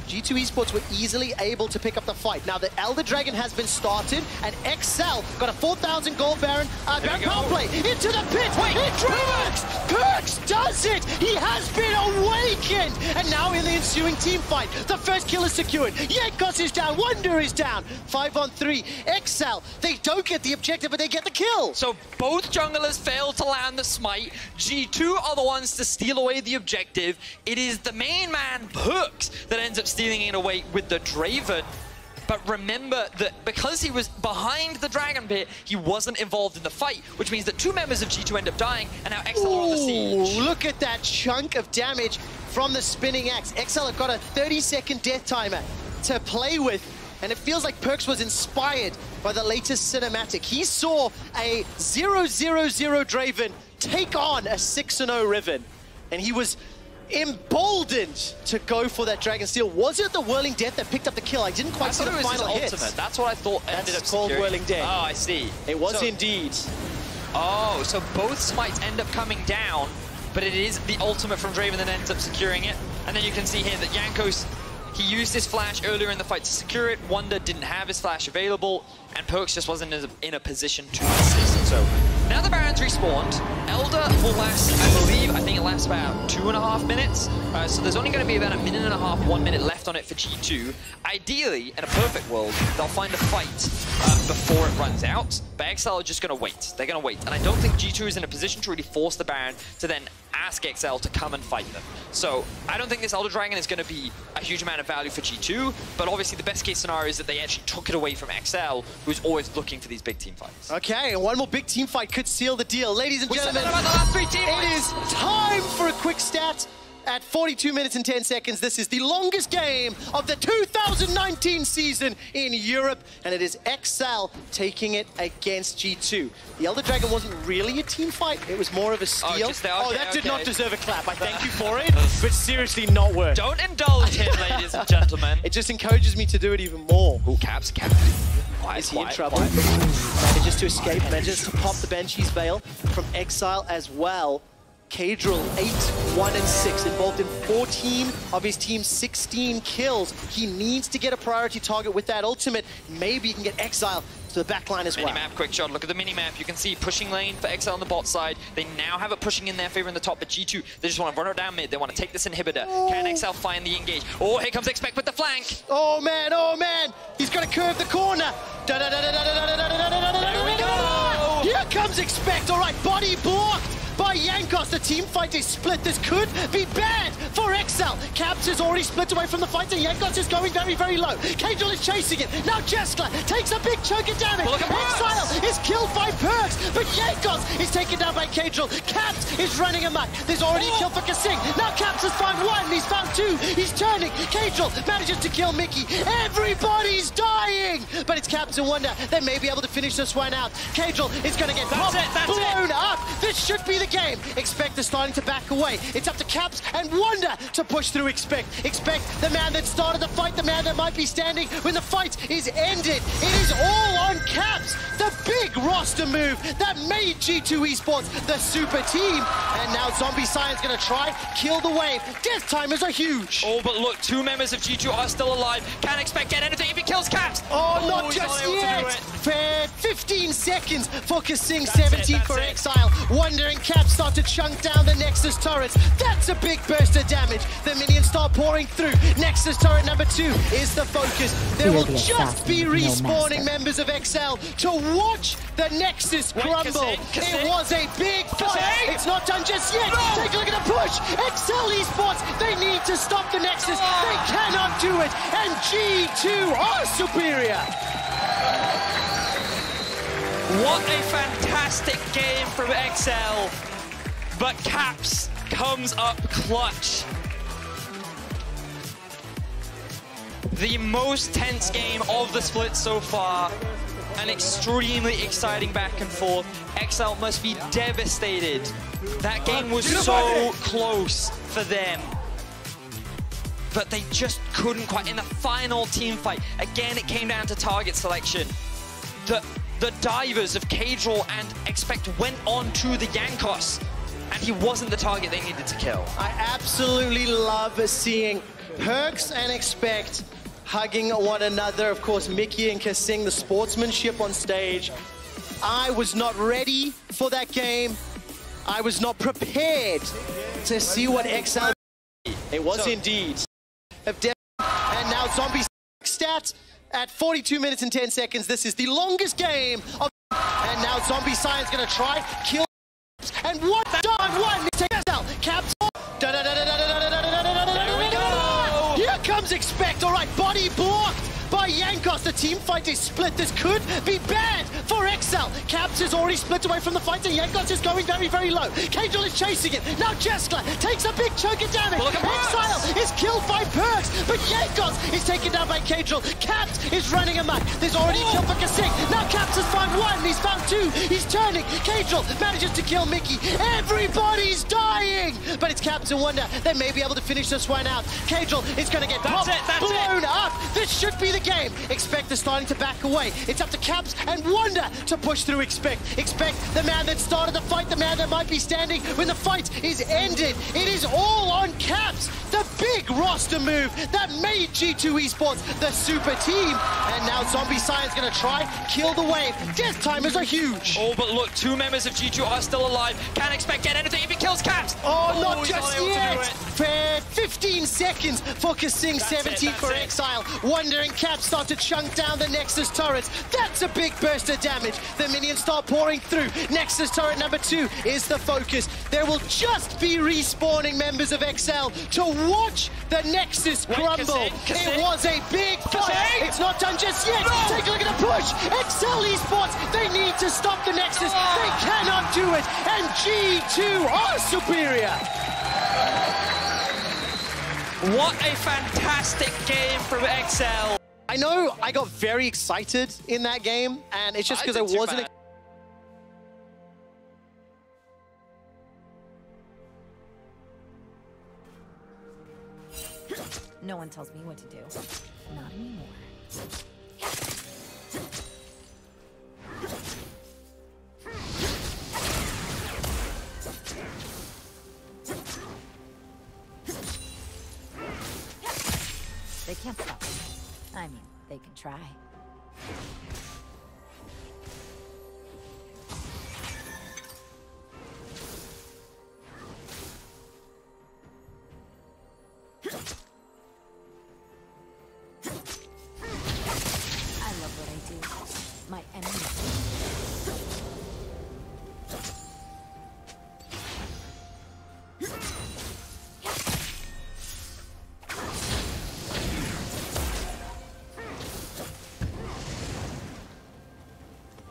G2 Esports were easily able to pick up the fight. Now the Elder Dragon has been started, and XL got a 4,000 gold Baron. Baron power play into the pit. It Perkz! Perkz does it! He has been awakened! And now in the ensuing team fight, the first kill is secured. Jankos is down, Wunder is down. 5-on-3. XL, they don't get the objective, but they get the kill. So both junglers failed to land the smite. G2 are the ones to steal away the objective. It is the main man, Perkz, that ends up stealing it away with the Draven. But remember that because he was behind the Dragon Pit, he wasn't involved in the fight, which means that 2 members of G2 end up dying, and now XL are on the siege. Look at that chunk of damage from the spinning axe. XL have got a 30-second death timer to play with, and it feels like Perkz was inspired by the latest cinematic. He saw a 0-0-0 Draven take on a 6-0 Riven, and he was emboldened to go for that Dragon Steel. Was it the Whirling Death that picked up the kill? I didn't quite see the final hit. That's what I thought ended up called securing. Whirling Death. Oh, I see. It was indeed. Oh, so both smites end up coming down, but it is the ultimate from Draven that ends up securing it. And then you can see here that Jankos, he used his flash earlier in the fight to secure it. Wunder didn't have his flash available, and Perkz just wasn't in a position to assist. So now the Baron's respawned. Elder will last, I think it lasts about 2.5 minutes. So there's only going to be about 1.5 minutes, 1 minute left on it for G2. Ideally, in a perfect world, they'll find a fight before it runs out. But XL are just going to wait. They're going to wait. And I don't think G2 is in a position to really force the Baron to then ask XL to come and fight them. So I don't think this Elder Dragon is going to be a huge amount of value for G2, but obviously the best case scenario is that they actually took it away from XL, who's always looking for these big team fights. Okay, and one more big team fight could seal the deal. Ladies and gentlemen, about the last 3 team fights. It is time for a quick stat. At 42 minutes and 10 seconds, this is the longest game of the 2019 season in Europe, and it is XL taking it against G2. The Elder Dragon wasn't really a team fight, it was more of a steal. That did not deserve a clap. I thank you for it, but seriously not worth. Don't indulge him, ladies and gentlemen. It just encourages me to do it even more. Ooh, Caps. Is he in trouble? Manages to escape, manages to pop the Banshee's Veil from Exile as well. Kadril, 8-1-6, involved in 14 of his team's 16 kills. He needs to get a priority target with that ultimate. Maybe he can get Exile to the backline as well. Minimap, quick shot. Look at the minimap. You can see pushing lane for XL on the bot side. They now have it pushing in their favor in the top, but G2, they just want to run it down mid. They want to take this inhibitor. Can XL find the engage? Oh, here comes Expect with the flank. Oh man. He's going to curve the corner. There we go. Here comes Expect. All right, body blocked by Jankos. The team fight is split. This could be bad for XL. Caps is already split away from the fight, and Jankos is going very, very low. Kadril is chasing it. Now Jeskla takes a big chunk of damage. Exile is killed by Perkz, but Jankos is taken down by Kadril. Caps is running amok. There's already a kill for Kasing. Now Caps has found 1. He's found 2. He's turning. Kadril manages to kill Mickey. Everybody's dying, but it's Caps and Wunder. They may be able to finish this one out. Kadril is going to get blown up. The should be the game. Expect is starting to back away. It's up to Caps and Wonder to push through Expect. Expect, the man that started the fight, the man that might be standing when the fight is ended. It is all on Caps. The big roster move that made G2 Esports the super team. And now Zombie Science gonna try, kill the wave. Death timers are huge. Oh, but look, 2 members of G2 are still alive. Can't expect get anything if he kills Caps. Oh, not just yet. Fair 15 seconds for Kasing, 17 for Exile. Wonder and Caps start to chunk down the Nexus turrets. That's a big burst of damage. The minions start pouring through. Nexus turret number 2 is the focus. There will just be respawning members of XL to watch the Nexus crumble. It was a big fight. It's not done just yet. Take a look at the push. XL Esports, they need to stop the Nexus. They cannot do it. And G2 are superior. What a fantastic game from XL. But Caps comes up clutch. The most tense game of the split so far. An extremely exciting back and forth. XL must be devastated. That game was so close for them. But they just couldn't quite. In the final team fight, again, it came down to target selection. The divers of Cadril and Expect went on to the Jankos, and he wasn't the target they needed to kill. I absolutely love seeing Perkz and Expect hugging one another. Of course, Mickey and Kasing, the sportsmanship on stage. I was not ready for that game. I was not prepared to see what XL. It was indeed. And now Zombie stats at 42 minutes and 10 seconds. This is the longest game of. And now Zombie Science gonna try, kill. And what done? One XL. Caps. There we go. Here comes Expect. All right, body blocked by Jankos. The team fight is split. This could be bad for XL. Caps is already split away from the fight, and Jankos is going very, very low. Cadril is chasing it. Now Jeskla takes a big chunk of damage. Exile is killed by Perkz, but Jankos is taken down by Cadril. Caps is running amok. There's already a kill for Kasing. Now Caps has found 1. He's found 2. He's turning. Cadril manages to kill Mickey. Everybody's dying, but it's Caps and Wonder. They may be able to finish this one out. Cadril is going to get popped, blown up. This should be the game. Expect is starting to back away. It's up to Caps and Wonder to push through Expect. Expect, the man that started the fight, the man that might be standing when the fight is ended. It is all on Caps. The big roster move that made G2 Esports the super team. And now Zombie Science gonna try, kill the wave. Death timers are huge. Oh, but look, 2 members of G2 are still alive. Can't expect get anything if he kills Caps. Oh, not just yet. Fair 15 seconds for Kasing, 17 for Exile. Wonder and Caps start to chunk down the Nexus turrets. That's a big burst of damage. The minions start pouring through. Nexus turret number 2 is the focus. There will just be respawning members of XL to watch the Nexus crumble. It was a big fight. It's not done just yet. Take a look at the push. XL Esports, they need to stop the Nexus. They cannot do it. And G2 are superior. What a fantastic game from XL. I know I got very excited in that game, and it's just because I wasn't. No one tells me what to do. Not anymore. They can't stop me. I mean, they can try. I love what I do. My enemy.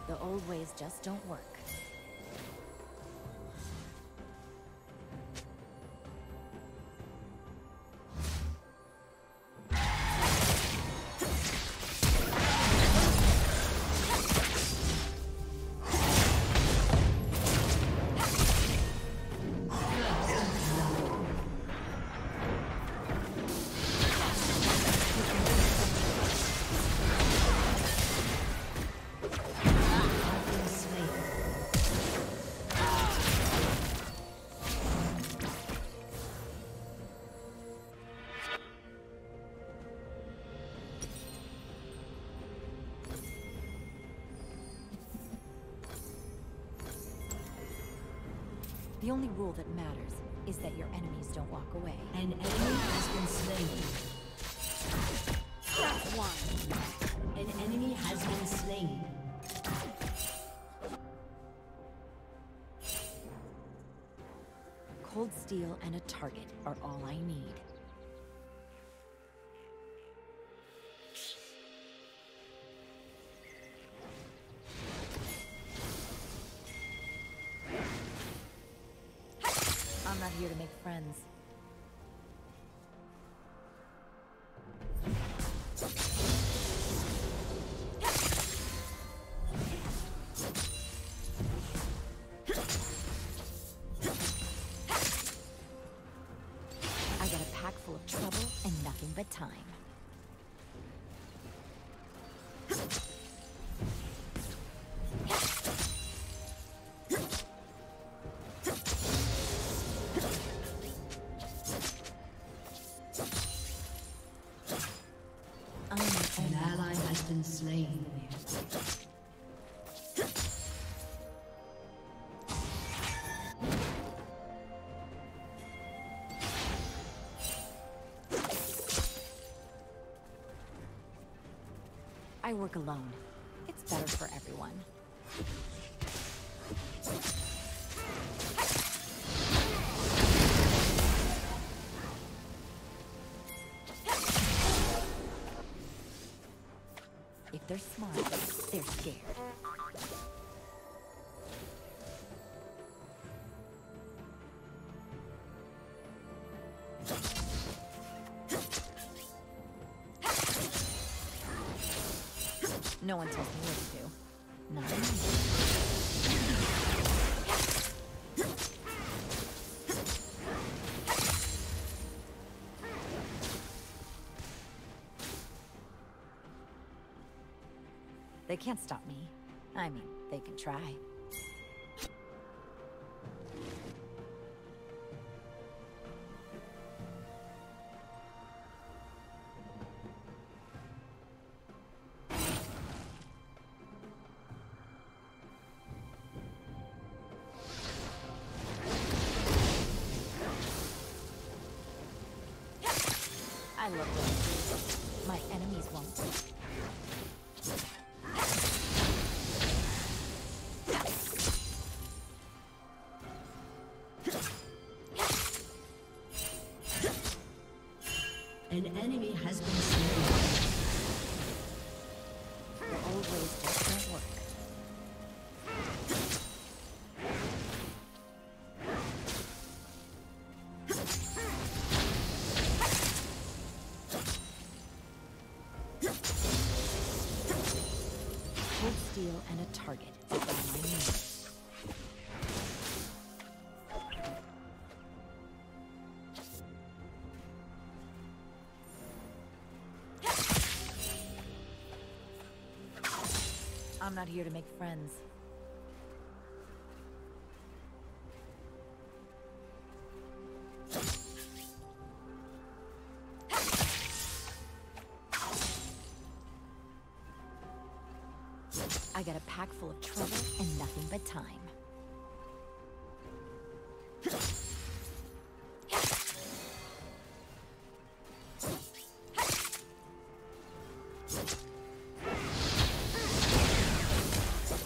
The old ways just don't work. The only rule that matters is that your enemies don't walk away. An enemy has been slain. That's one. An enemy has been slain. Cold steel and a target are all I need. I'm not here to make friends. I got a pack full of trouble and nothing but time. An ally has been slain. I work alone. It's better for everyone. If they're smart, they're scared. No one tells me what to do. Not me. They can't stop me. I mean, they can try. I love what I do. My enemies won't. An enemy has been slain. The old ways just don't work. Cold steel and a target is all I need. I'm not here to make friends. I got a pack full of trouble and nothing but time.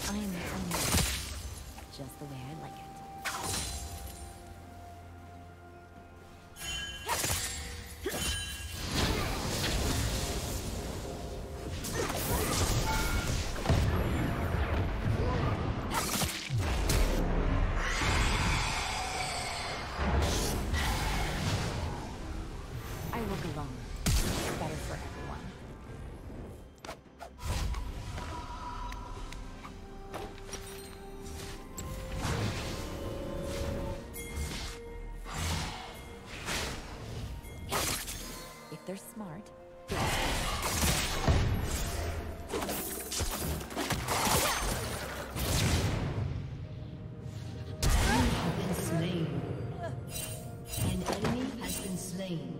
I am just the way I like it. I work alone. It's better for everyone. If they're smart, Slain. An enemy has been slain.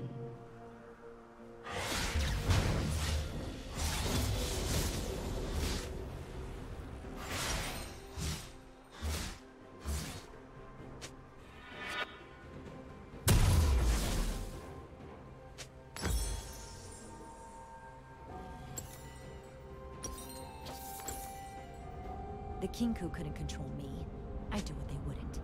The Kinku couldn't control me. I'd do what they wouldn't.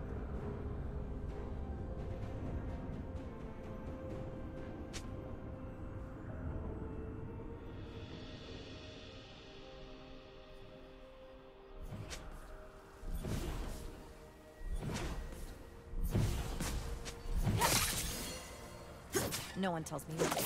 No one tells me what to do.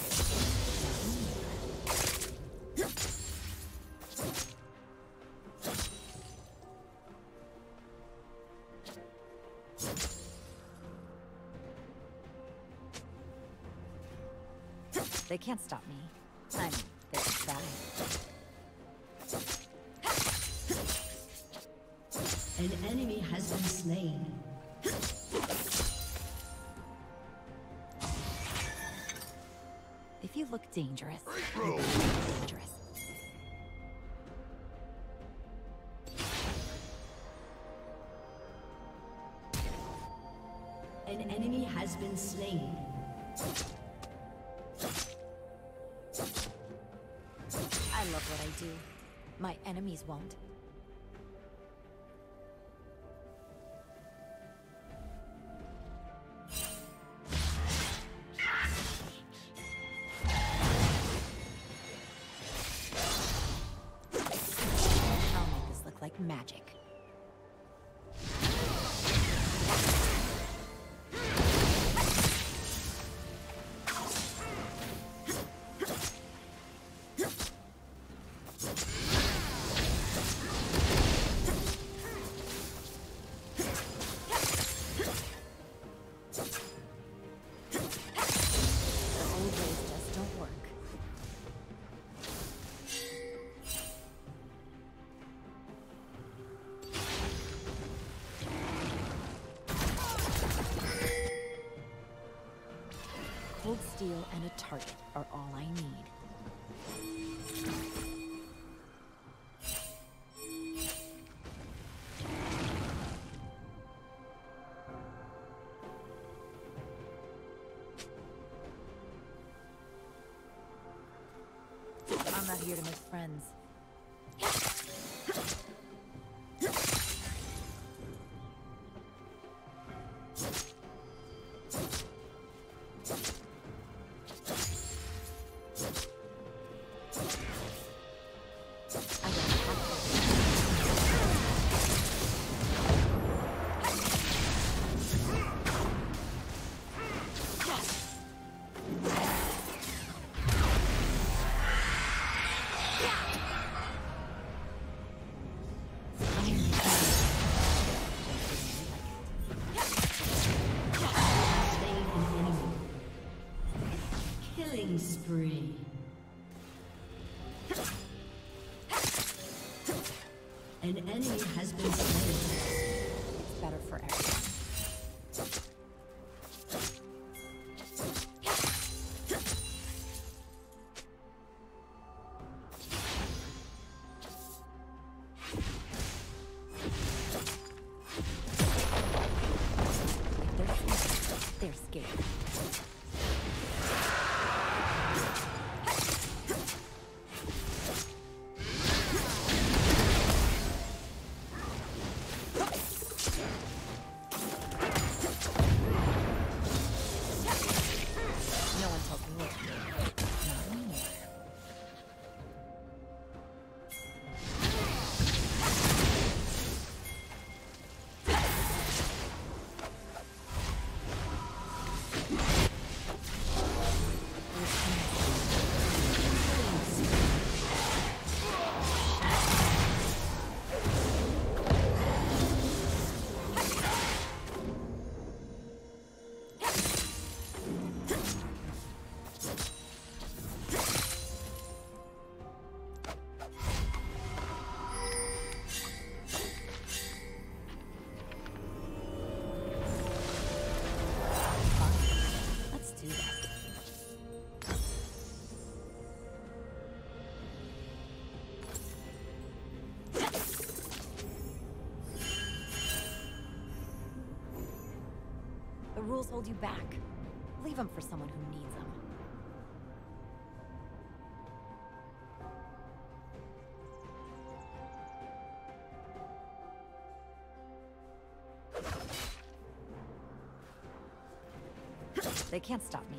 They can't stop me. I'm this bad. An enemy has been slain. If you look dangerous, you look dangerous. An enemy has been slain. I love what I do. My enemies won't. Like magic. Cold steel and a target are all I need. I'm not here to make friends. Spree. An enemy has been slain. It's better for everyone. They're scared. The rules hold you back. Leave them for someone who needs them. They can't stop me.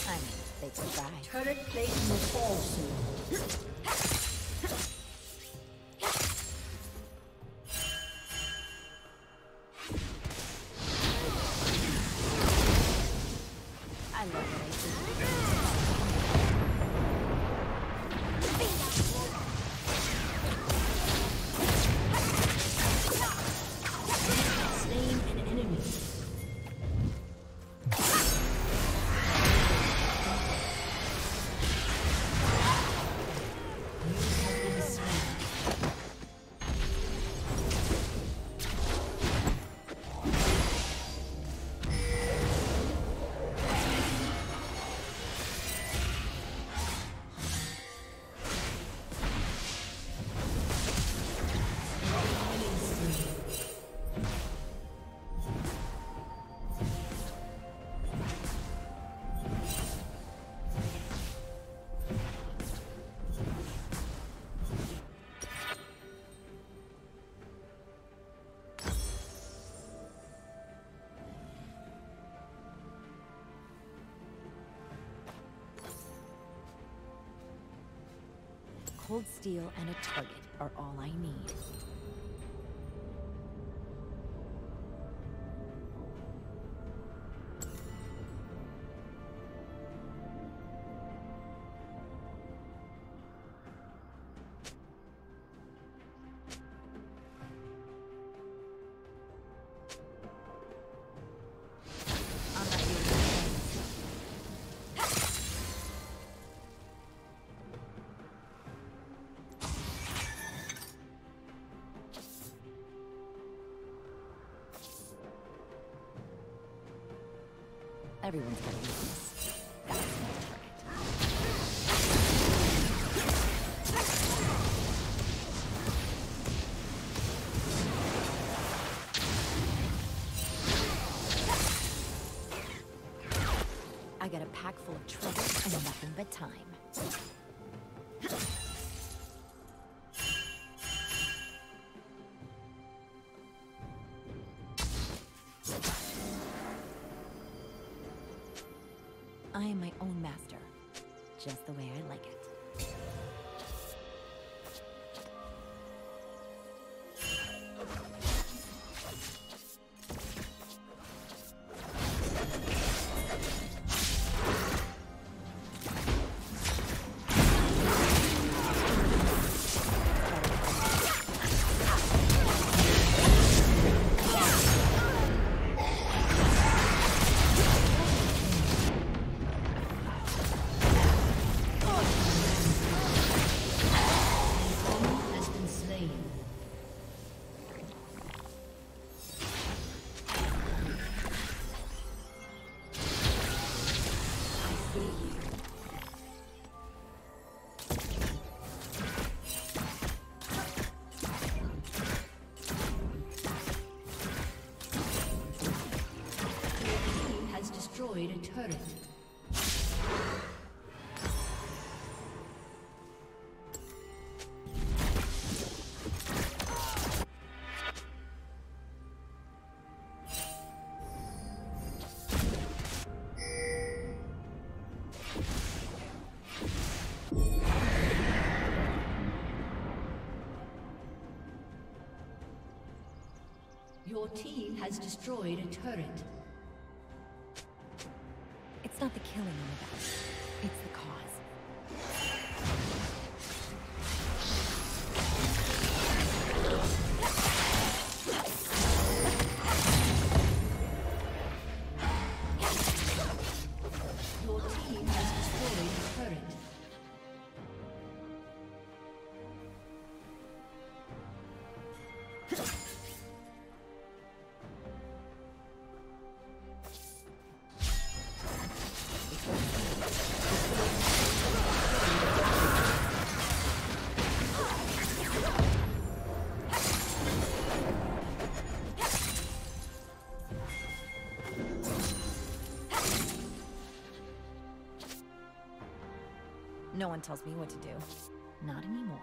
I mean, they can try. Turret plate will fall soon. I love it. Slain an enemy. Cold steel and a target are all I need. Everyone's got a weakness. That's my target. I got a pack full of trouble and nothing but time. I am my own master, just the way I like it. Destroyed a turret. Your team has destroyed a turret. It's not the killing I'm about. It's the cause. Your team has destroyed a turret. No one tells me what to do. Not anymore.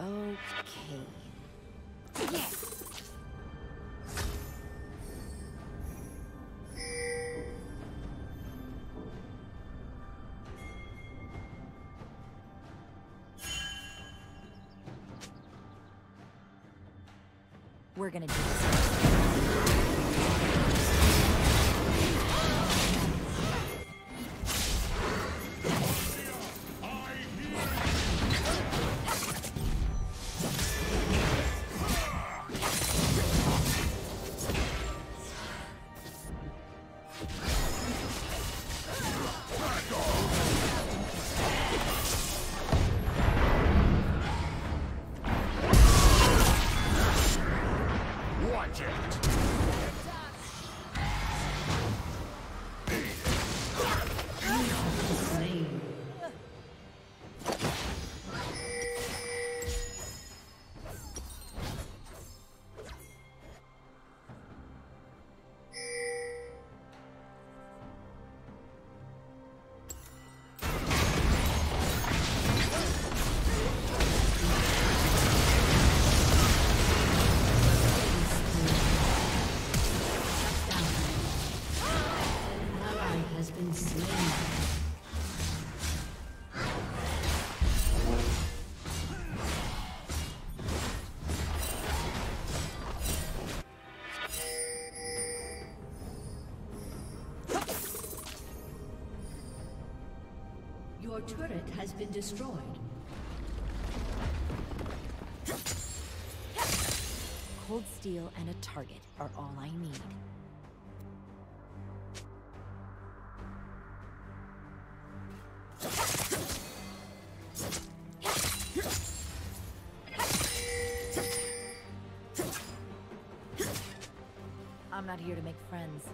Okay. We're gonna do this. Your turret has been destroyed. Cold steel and a target are all I need. I'm not here to make friends.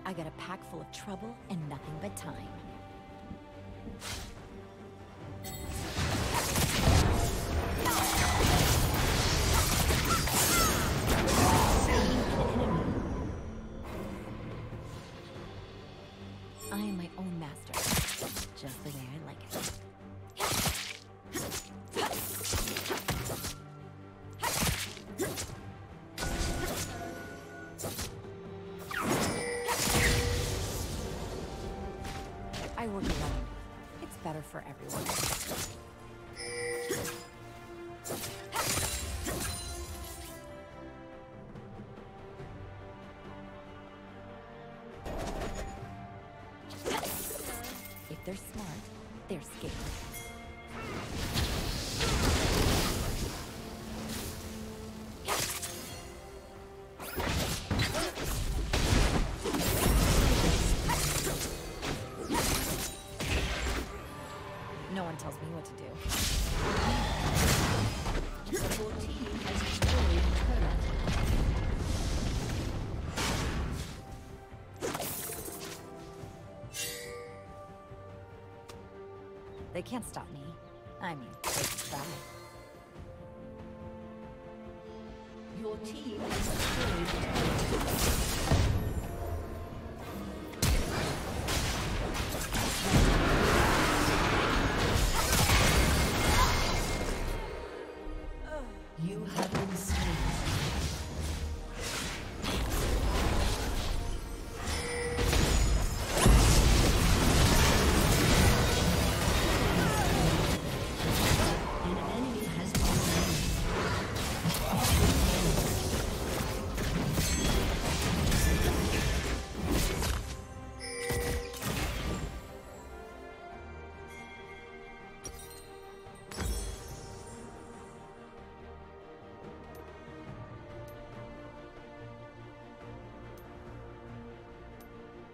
I got a pack full of trouble and nothing but time. I am my own master, just the way I like it. I work alone. It's better for everyone. If they're smart, they're scared. No one tells me what to do. Your team has destroyed a turret. They can't stop me. I mean, they can try. Your team has destroyed a turret. You have been slain. An enemy has been slain.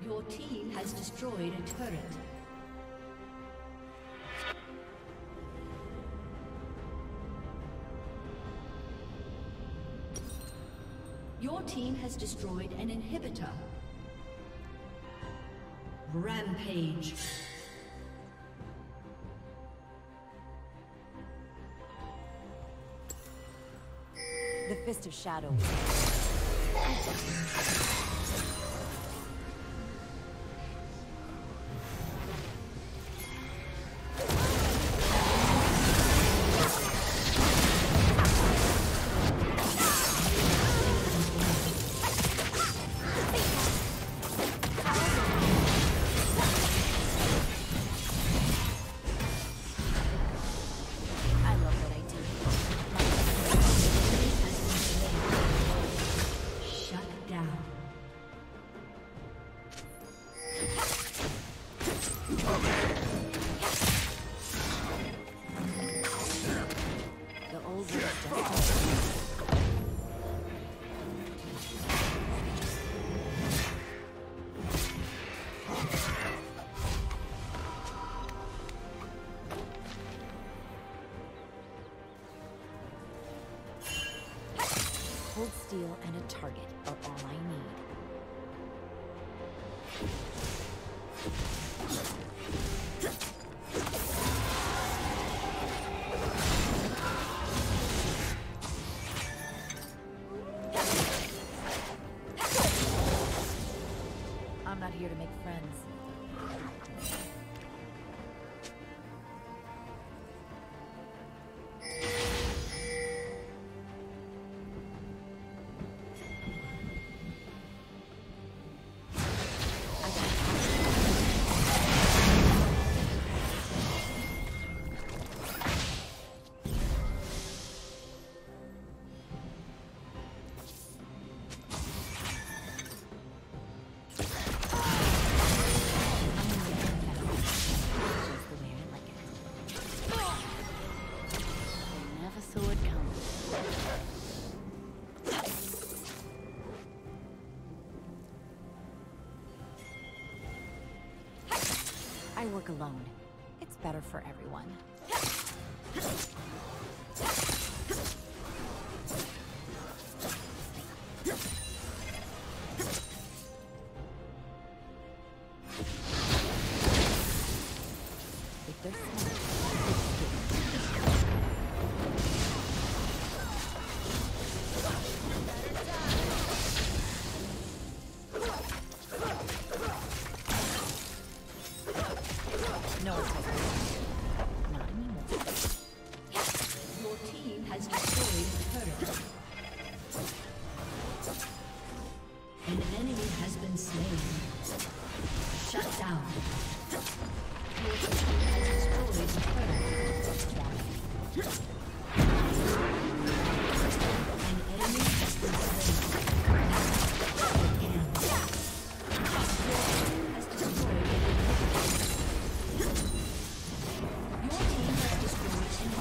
Your team has destroyed a turret. Your team has destroyed an inhibitor. Rampage. The Fist of Shadow. Cold steel and a target are all I need. I'm not here to make friends. I work alone. It's better for everyone. If they're smart, no one's like that. Not anymore. Your team has destroyed a turret. An enemy has been slain. Shut down. Your team has destroyed a turret. An enemy has been slain. Again. Your team has destroyed an inhibitor. Your team has destroyed an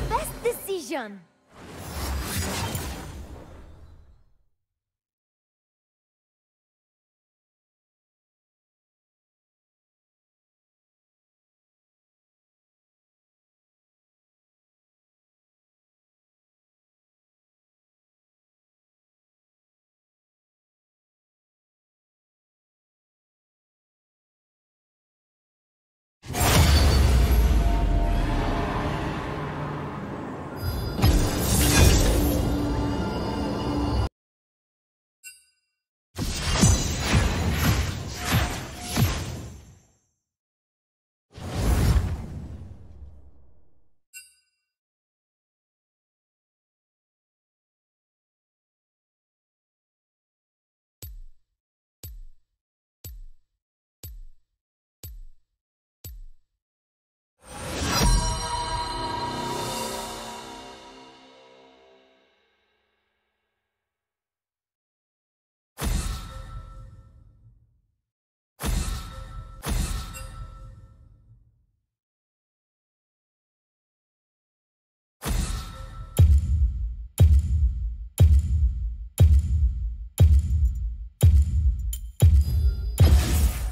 best decision.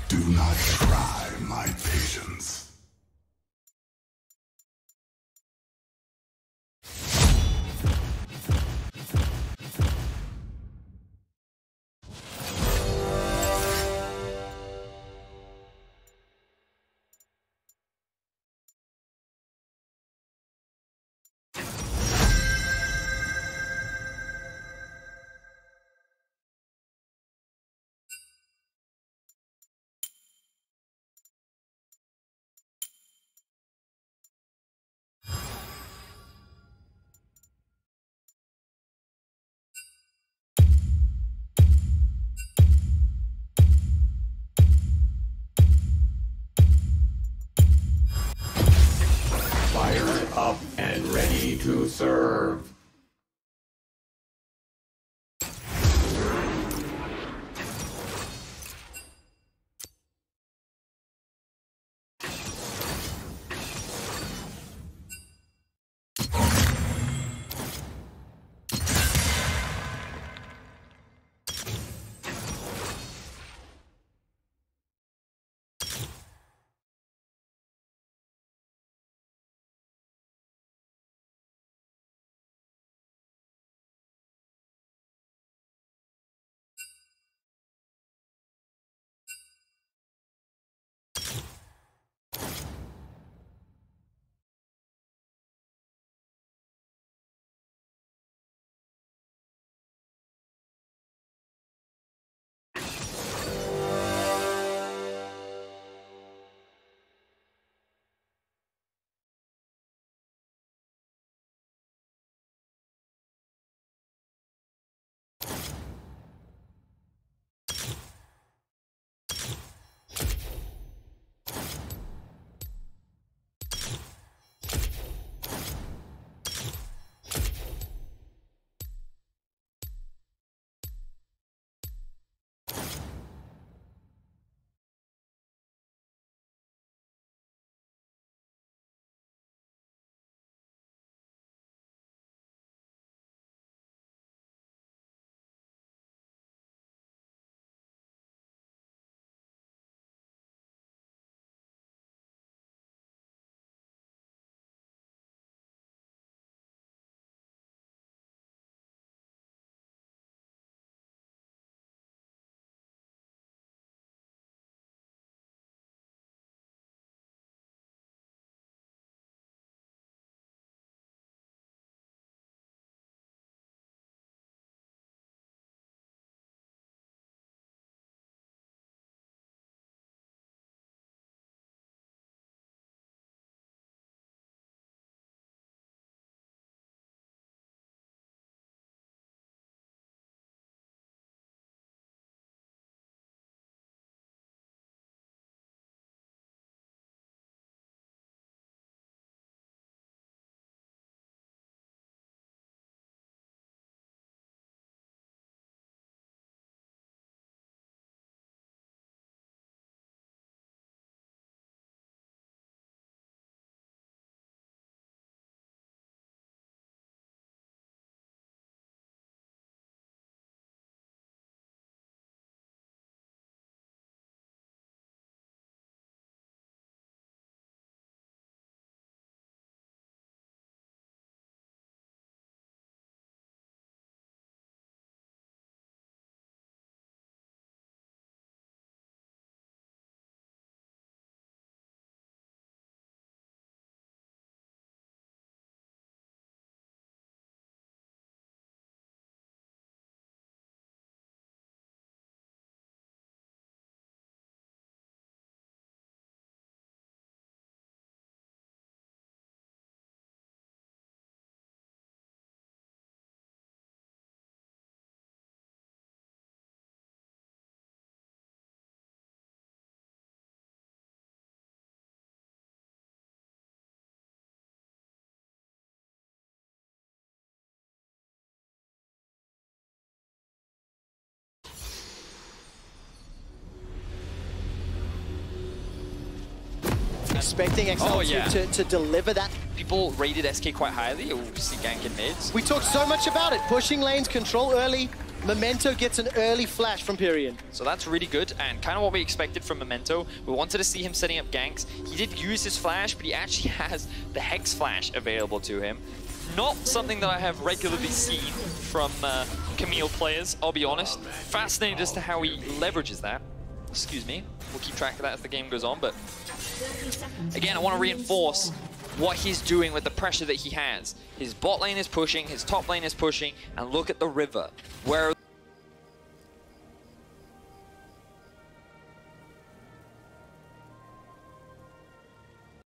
Do not try my patience. Fired up and ready to serve. expecting XL to deliver that. People rated SK quite highly, obviously ganking mids. We talked so much about it. Pushing lanes, control early. Memento gets an early flash from Pyrion. So that's really good, and kind of what we expected from Memento. We wanted to see him setting up ganks. He did use his flash, but he actually has the Hex flash available to him. Not something that I have regularly seen from Camille players, I'll be honest. Fascinated as to how he leverages that. Excuse me. We'll keep track of that as the game goes on, but again, I want to reinforce what he's doing with the pressure that he has. His bot lane is pushing, his top lane is pushing, and look at the river. Where